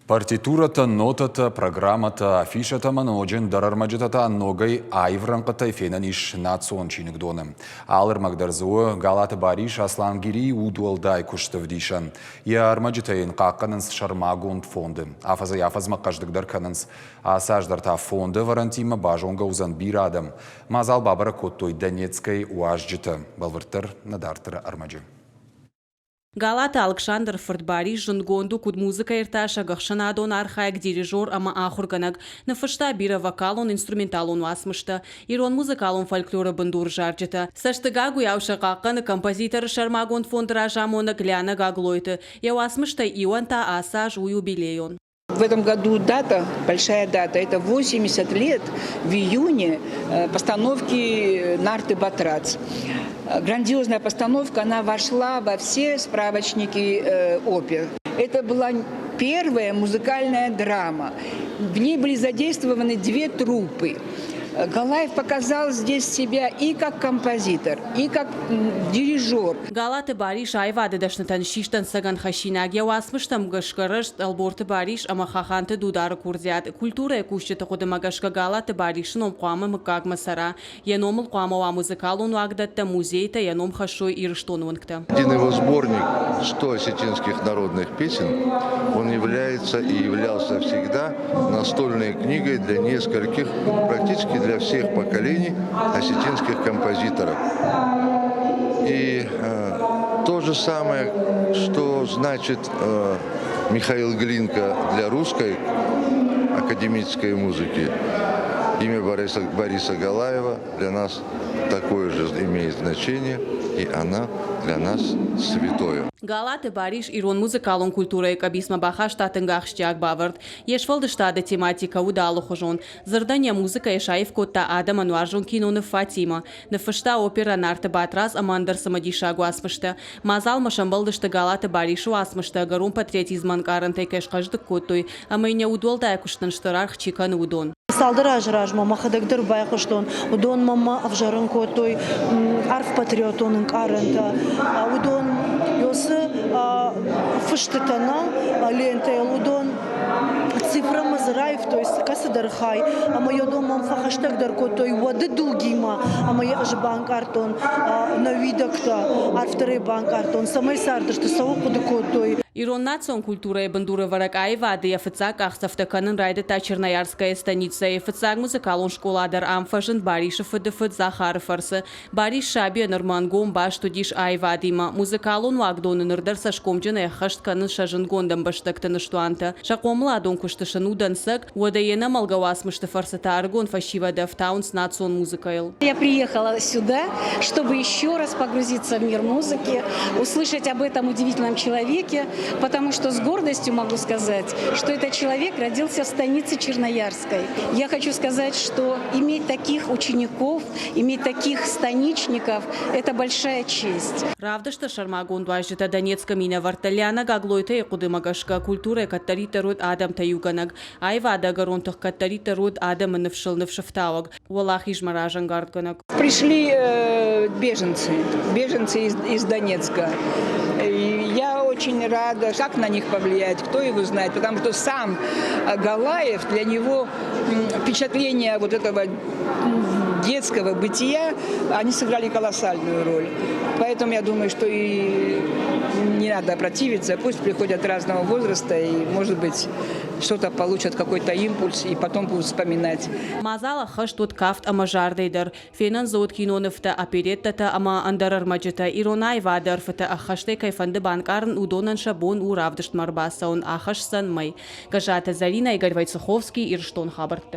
Партитурата, нотата, программата, афишата маножен дарармаджатата ногай айвранқытай фенаниш национ чинигдоны. Алыр магдарзуы Галаты Бариш Аслангири удуалдай куштывдишан. Я армаджатайын қаққанынс шармагунд фонды. Афаза яфазма қаждыгдар канынс асаждарта фонды варантима бажонга узан бирадым. Мазал бабара коттой Донецкой уажджыты. Балвыртыр надартыр армаджы. Галата Александр Фортбариш жунгонду куд музыка ирташа гахшанадон архаек дирижер ама ахурганаг нафышта бира вокалон инструменталон васмышта ирон музыкалон фольклора бандур жарджета саштыгагу яуша какканы композитор шармагон фондра жамона гляна гаглойты яуасмышта ионта асаж у юбилейон. В этом году дата, большая дата, это 80 лет в июне постановки «Нарты Батрац». Грандиозная постановка, она вошла во все справочники опер. Это была первая музыкальная драма. В ней были задействованы 2 труппы. Галаев показал здесь себя и как композитор, и как дирижер. Галаты Бариш айвады дашнатан шиштан саган хашинагия васмыштам гашкарыш алборты Бариш ама хаханты дудары курзят. Культура кушчета ходымагашка Галаты Баришын омқуамы мыкагма сара. Яномыл қуамова музыкалун вагдатта музейта яном хашой ирыштонуынкта. Один его сборник 100 осетинских народных песен, он является и являлся всегда настольной книгой для нескольких, практически для всех поколений осетинских композиторов. И то же самое, что значит Михаил Глинка для русской академической музыки, имя Бориса Галаева для нас такое же имеет значение, и она для нас святое. Галаты Бариш ирон музыкалон культура экабисма баха штатынгахштяк бавард. Ешвалды штада тематика удалу хожон. Зардания музыка ешаев котта Адам ануаржон киноны Фатима. Нафышта опера Нарты Батрац амандар самадишагу асмышта. Мазал машамбалдышта Галаты Баришу асмышта. Гарум патриотизман карантай кэшкаждык коттой. Амайня удуалдай куштан штарарх чиканы удон. Салдыраж ражма махадагдыр байқыштон. Удон мама авжарын коттой. Арф патриотонын каранта. Удон Йосы фыштытана лента удон цифра мазраев, то есть касадархай, а мое дома фахаштаг даркотой воды долгима, а моя аж банкартон на видокта, а второй банкартон, самой сарда, что сауку докотой. Ирон национ культура и бандура варак айвады яфыцак ахсавтаканын райдата Черноярская станица яфыцак музыкалон школадар амфажын Бариша фыдыфыд Захаров арсы. Бариш шаби нормангон баш тудиш айвадима. Музыкалон вагдоны нырдар сашкомджын яхаштканын шажын гондам баштактаны штуанта. Шакомла адон куштышын удансак, уадаена малгавасмышты фарсата аргон фашивада в таун с национ музыкайл. Я приехала сюда, чтобы еще раз погрузиться в мир музыки, услышать об этом удивительном человеке, потому что с гордостью могу сказать, что этот человек родился в станице Черноярской. Я хочу сказать, что иметь таких учеников, иметь таких станичников – это большая честь. Правда, что шармагон дуажита Донецка мина варталяна гаглойта и кудымагашка культура каттарита род Адам таюганаг, айвада гаронтах каттарита род Адам навшил навшафтаваг, валах ижмаражан гардганаг. Пришли беженцы из Донецка. Я очень рада, как на них повлиять, кто его знает, потому что сам Галаев, для него впечатление вот этого детского бытия, они сыграли колоссальную роль. Поэтому я думаю, что и не надо противиться, пусть приходят разного возраста и, может быть, что-то получат, какой-то импульс, и потом будут вспоминать. Мазала хаш тут кафт ама жардайдар. Фенан зод киноныфта опереттата ама андарар маджета иронай вадарфта ахаште кайфанды банкарн удонан шабон у равдышт марбасаун ахаш сан май. Гажата Зарина Игорь Войцеховский, Ирштон Хабарта.